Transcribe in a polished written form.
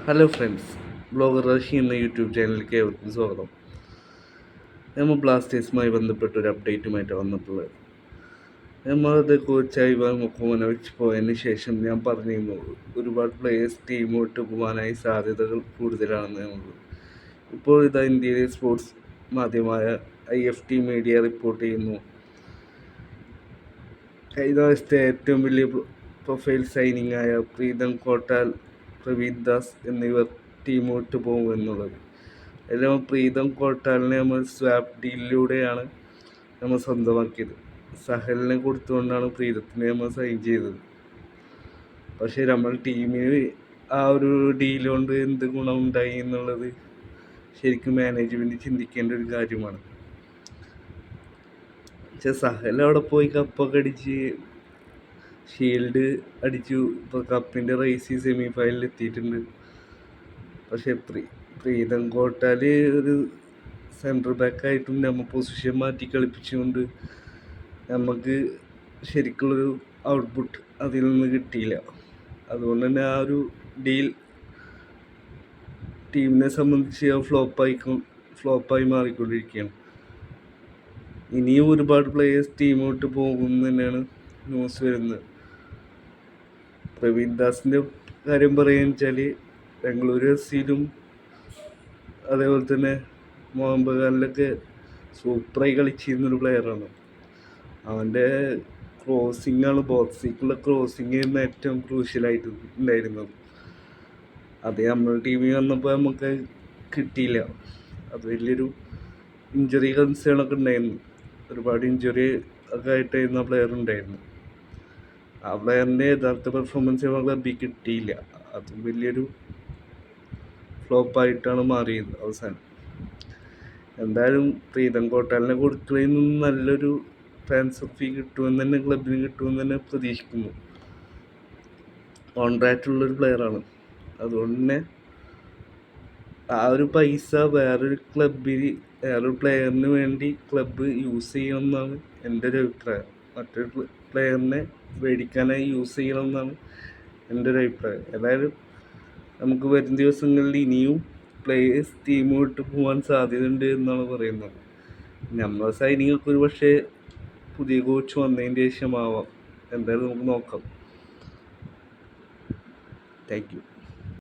Hello friends, blogger റഷി എന്ന YouTube ചാനലിലേക്ക് ഏവർക്കും സ്വാഗതം. നമ്മൾ ബ്ലാസ്റ്റേഴ്സുമായി ബന്ധപ്പെട്ട ഒരു അപ്ഡേറ്റുമായിട്ട് വന്നിട്ടുള്ളത്. നമ്മളത് കോച്ച് ഐവാൻ മുഖമനോവിച്ച് പോയതിന് ശേഷം ഞാൻ പറഞ്ഞിരുന്നു ഒരുപാട് പ്ലേയേഴ്സ് ടീം വിട്ട് പോകാനായി സാധ്യതകൾ കൂടുതലാണെന്ന് നമ്മൾ. ഇപ്പോൾ ഇതാ ഇന്ത്യയിലെ സ്പോർട്സ് മാധ്യമമായ IFT മീഡിയ റിപ്പോർട്ട് ചെയ്യുന്നു, കഴിഞ്ഞ ദിവസത്തെ ഏറ്റവും വലിയ പ്രൊഫൈൽ സൈനിങ് ആയ പ്രീതം കോട്ടാൽ, പ്രവീത് ദാസ് എന്നിവർ ടീം വിട്ട് പോകുമെന്നുള്ളത്. എല്ലാം പ്രീതം കോട്ടാലിനെ നമ്മൾ സ്വാപ്പ് ഡീലിലൂടെയാണ് നമ്മൾ സ്വന്തമാക്കിയത്. സഹലിനെ കൊടുത്തുകൊണ്ടാണ് പ്രീതത്തിനെ നമ്മൾ സൈൻ ചെയ്തത്. പക്ഷേ നമ്മൾ ടീമിന് ആ ഒരു ഡീൽ കൊണ്ട് എന്ത് ഗുണമുണ്ടായി എന്നുള്ളത് ശരിക്കും മാനേജ്മെൻറ്റ് ചിന്തിക്കേണ്ട ഒരു കാര്യമാണ്. പക്ഷെ സഹൽ അവിടെ പോയി കപ്പൊക്കെ അടിച്ച് ഷീൽഡ് അടിച്ചു, ഇപ്പോൾ കപ്പിൻ്റെ റേസ് സെമി ഫൈനലിൽ എത്തിയിട്ടുണ്ട്. പക്ഷെ പ്രീതം കോട്ടാൽ ഒരു സെൻട്രൽ ബാക്കായിട്ടും നമ്മൾ പൊസിഷൻ മാറ്റി കളിപ്പിച്ചുകൊണ്ട് നമുക്ക് ശരിക്കുള്ളൊരു ഔട്ട്പുട്ട് അതിൽ നിന്ന് കിട്ടിയില്ല. അതുകൊണ്ട് തന്നെ ആ ഒരു ഡീൽ ടീമിനെ സംബന്ധിച്ച് ഫ്ലോപ്പായി മാറിക്കൊണ്ടിരിക്കുകയാണ്. ഇനിയും ഒരുപാട് പ്ലേയേഴ്സ് ടീം വിട്ട് പോകും തന്നെയാണ് ന്യൂസ് വരുന്നത്. പ്രവീൺ ദാസിൻ്റെ കാര്യം പറയുകയെന്ന് വെച്ചാൽ ബാംഗ്ലൂർ SCയിലും അതേപോലെ തന്നെ മോഹൻ ബഗാനിലൊക്കെ സൂപ്പറായി കളിച്ചിരുന്നൊരു പ്ലെയറാണ്. അവൻ്റെ ക്രോസിങ്ങാണ്, ബോക്സിലേക്കുള്ള ക്രോസിങ് ആയിരുന്നു ഏറ്റവും ക്രൂഷ്യലായിട്ട് ഉണ്ടായിരുന്നത്. അത് നമ്മുടെ ടീമിൽ വന്നപ്പോൾ നമുക്ക് കിട്ടിയില്ല. അത് വലിയൊരു ഇഞ്ചുറി കൺസേണൊക്കെ ഉണ്ടായിരുന്നു. ഒരുപാട് ഇഞ്ചുറി ഒക്കെ ആയിട്ടായിരുന്നു ആ പ്ലെയർ ഉണ്ടായിരുന്നു. ആ പ്ലെയറിൻ്റെ യഥാർത്ഥ പെർഫോമൻസ് നമ്മൾ ക്ലബ്ബിൽ കിട്ടിയില്ല. അതും വലിയൊരു ഫ്ലോപ്പായിട്ടാണ് മാറിയത് അവസാനം. എന്തായാലും പ്രീതം കോട്ടാലിനെ കൊടുക്കുന്നതിൽ നിന്നും നല്ലൊരു ട്രാൻസ്ഫർ ഫീ കിട്ടുമെന്ന് തന്നെ ക്ലബിന് കിട്ടുമെന്ന് തന്നെ പ്രതീക്ഷിക്കുന്നു. കോൺട്രാക്റ്റുള്ളൊരു പ്ലെയറാണ്. അതുകൊണ്ട് തന്നെ ആ ഒരു പൈസ വേറൊരു പ്ലെയറിന് വേണ്ടി ക്ലബ്ബ് യൂസ് ചെയ്യണമെന്നാണ് എൻ്റെ ഒരു അഭിപ്രായം. മറ്റൊരു പ്ലെയറിനെ മേടിക്കാനായി യൂസ് ചെയ്യണമെന്നാണ് എൻ്റെ ഒരു അഭിപ്രായം. ഏതായാലും നമുക്ക് വരും ദിവസങ്ങളിൽ ഇനിയും പ്ലേയേഴ്സ് ടീം വിട്ട് പോകാൻ സാധ്യതയുണ്ട് എന്നാണ് പറയുന്നത്. നമ്മുടെ സൈനികൾക്ക് ഒരു പക്ഷേ പുതിയ കോച്ച് വന്നതിന് ശേഷമാവാം. എന്തായാലും നമുക്ക് നോക്കാം. Thank you.